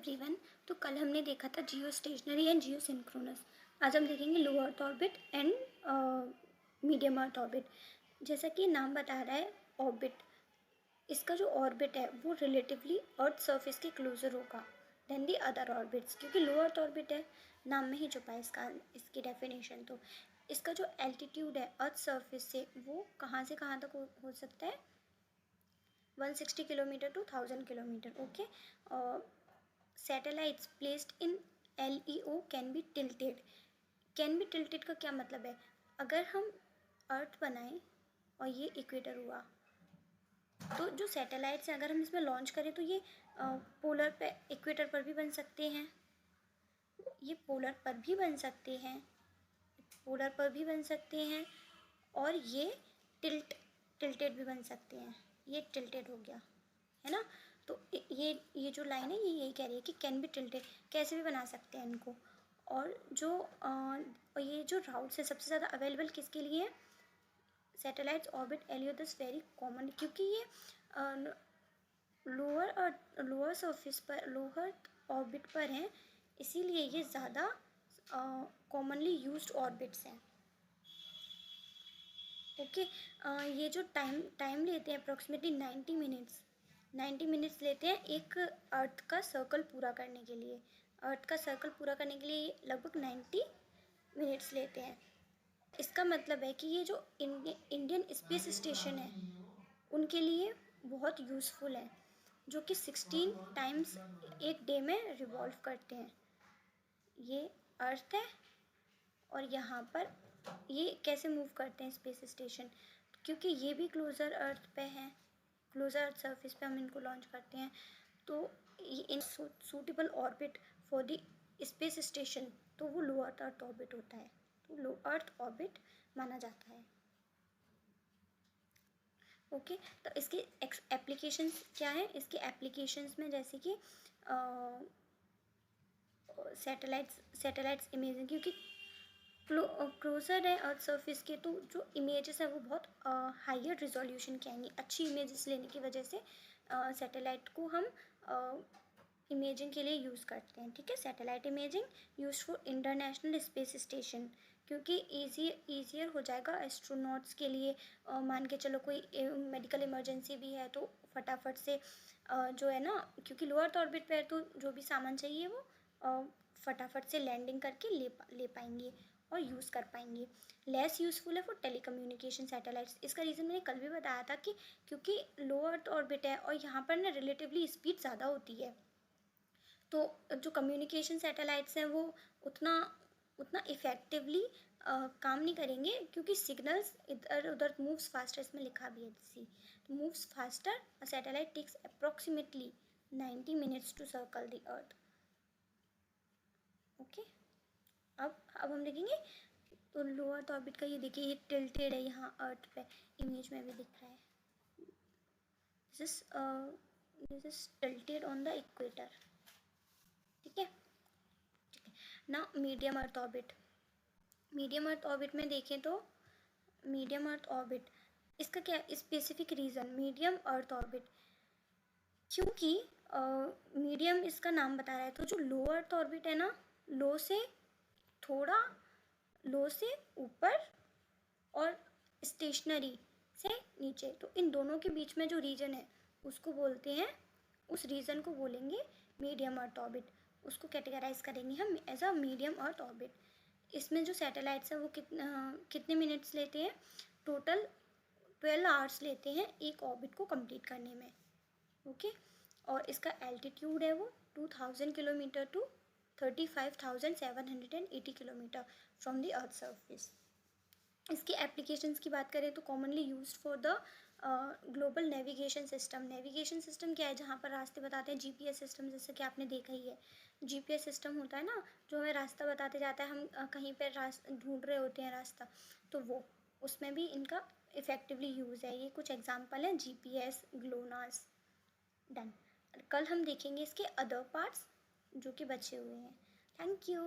Everyone. तो कल हमने देखा था geostationary and geosynchronous. आज हम देखेंगे low earth orbit and medium earth orbit. जैसा कि नाम बता रहा है ऑर्बिट, इसका जो ऑर्बिट है वो रिलेटिवली अर्थ सरफेस के क्लोजर होगा देन दी अदर ऑर्बिट्स, क्योंकि लो अर्थ ऑर्बिट है, नाम में ही छुपा है इसकी डेफिनेशन। तो इसका जो एल्टीट्यूड है अर्थ सरफेस से वो कहाँ से कहाँ तक हो सकता है, 160 kilometre to 1000 kilometre. Okay, satellites placed in LEO can be tilted. Can be tilted का क्या मतलब है? अगर हम अर्थ बनाएं और ये इक्वेटर हुआ, तो जो सैटेलाइट्स हैं अगर हम इसमें लॉन्च करें तो ये पोलर पे, इक्वेटर पर भी बन सकते हैं, ये पोलर पर भी बन सकते हैं, पोलर पर भी बन सकते हैं, और ये टिल्टेड भी बन सकते हैं। ये टिल्टेड हो गया है ना। तो ये जो लाइन है ये यही कह रही है कि कैन बी टिल्टेड, कैसे भी बना सकते हैं इनको। और जो ये जो राउट्स है सबसे ज़्यादा अवेलेबल किसके लिए है? Satellites orbit LEO this very common, क्योंकि ये लोअर सरफेस पर, लोअर ऑर्बिट पर हैं, इसीलिए ये ज़्यादा कॉमनली यूज्ड ऑर्बिट्स हैं। ओके, ये जो टाइम लेते हैं अप्रॉक्सीमेटली 90 मिनट्स लेते हैं एक अर्थ का सर्कल पूरा करने के लिए। अर्थ का सर्कल पूरा करने के लिए लगभग 90 मिनट्स लेते हैं। इसका मतलब है कि ये जो इंडियन स्पेस स्टेशन है उनके लिए बहुत यूज़फुल है, जो कि 16 टाइम्स एक डे में रिवॉल्व करते हैं। ये अर्थ है और यहाँ पर ये कैसे मूव करते हैं स्पेस स्टेशन, क्योंकि ये भी क्लोजर अर्थ पे हैं, क्लोजर अर्थ सरफेस पे हम इनको लॉन्च करते हैं। तो in suitable orbit for the space station, तो वो लो अर्थ ऑर्बिट होता है, तो लो अर्थ ऑर्बिट माना जाता है। ओके, तो इसके एप्लीकेशंस क्या है? इसके एप्लीकेशंस में जैसे कि सैटेलाइट्स इमेजिंग, क्योंकि क्लोजर है अर्थ सरफेस के, तो जो इमेजेस है वो बहुत हायर रिजोल्यूशन के आएंगी। अच्छी इमेजेस लेने की वजह से सैटेलाइट को हम इमेजिंग के लिए यूज़ करते हैं। ठीक है, satellite imaging use for international space station, क्योंकि ईजियर हो जाएगा एस्ट्रोनॉट्स के लिए। मान के चलो कोई मेडिकल इमरजेंसी भी है तो फटाफट से जो है ना, क्योंकि लो अर्थ ऑर्बिट पे है तो जो भी सामान चाहिए वो फटाफट से लैंडिंग करके ले पाएंगे और यूज़ कर पाएंगे। लेस यूज़फुल है फॉर टेलीकम्युनिकेशन सैटेलाइट्स। इसका रीज़न मैंने कल भी बताया था कि क्योंकि लो अर्थ ऑर्बिट है और यहाँ पर ना रिलेटिवली स्पीड ज़्यादा होती है, तो जो कम्युनिकेशन सैटेलाइट्स हैं वो उतना इफ़ेक्टिवली काम नहीं करेंगे, क्योंकि सिग्नल्स इधर उधर मूव्स फास्टर, इसमें लिखा भी है she moves faster. A satellite takes approximately 90 minutes to circle the earth. Okay, अब हम देखेंगे तो लो अर्थ ऑर्बिट का ये देखिए, ये टिल्टेड है यहाँ अर्थ पे, इमेज में भी दिख रहा है। This is tilted on the equator. ठीक है, ना medium earth orbit. Medium earth orbit में देखें तो मीडियम अर्थ ऑर्बिट, इसका क्या specific reason medium earth orbit, क्योंकि मीडियम इसका नाम बता रहा है। तो जो लो अर्थ ऑर्बिट है ना, लो से ऊपर और स्टेशनरी से नीचे, तो इन दोनों के बीच में जो रीजन है उसको बोलते हैं, उस रीजन को बोलेंगे मीडियम अर्थ ऑर्बिट। उसको कैटेगराइज करेंगे हम as a medium earth orbit. इसमें जो सैटेलाइट्स हैं वो कितने मिनट्स लेते हैं? टोटल 12 आवर्स लेते हैं एक ऑर्बिट को कंप्लीट करने में। ओके, और इसका एल्टीट्यूड है वो 2000 kilometre to 35,780 kilometre from the earth surface. इसकी एप्लीकेशंस की बात करें तो commonly used for the global navigation system. Navigation system क्या है? जहाँ पर रास्ते बताते हैं, GPS सिस्टम, जैसे कि आपने देखा ही है। GPS सिस्टम होता है ना, जो हमें रास्ता बताते जाता है, हम कहीं पर ढूंढ रहे होते हैं रास्ता, तो वो उसमें भी इनका इफ़ेक्टिवली यूज़ है। ये कुछ एग्जांपल हैं, GPS, ग्लोनास। डन। कल हम देखेंगे इसके अदर पार्ट्स जो कि बचे हुए हैं। Thank you.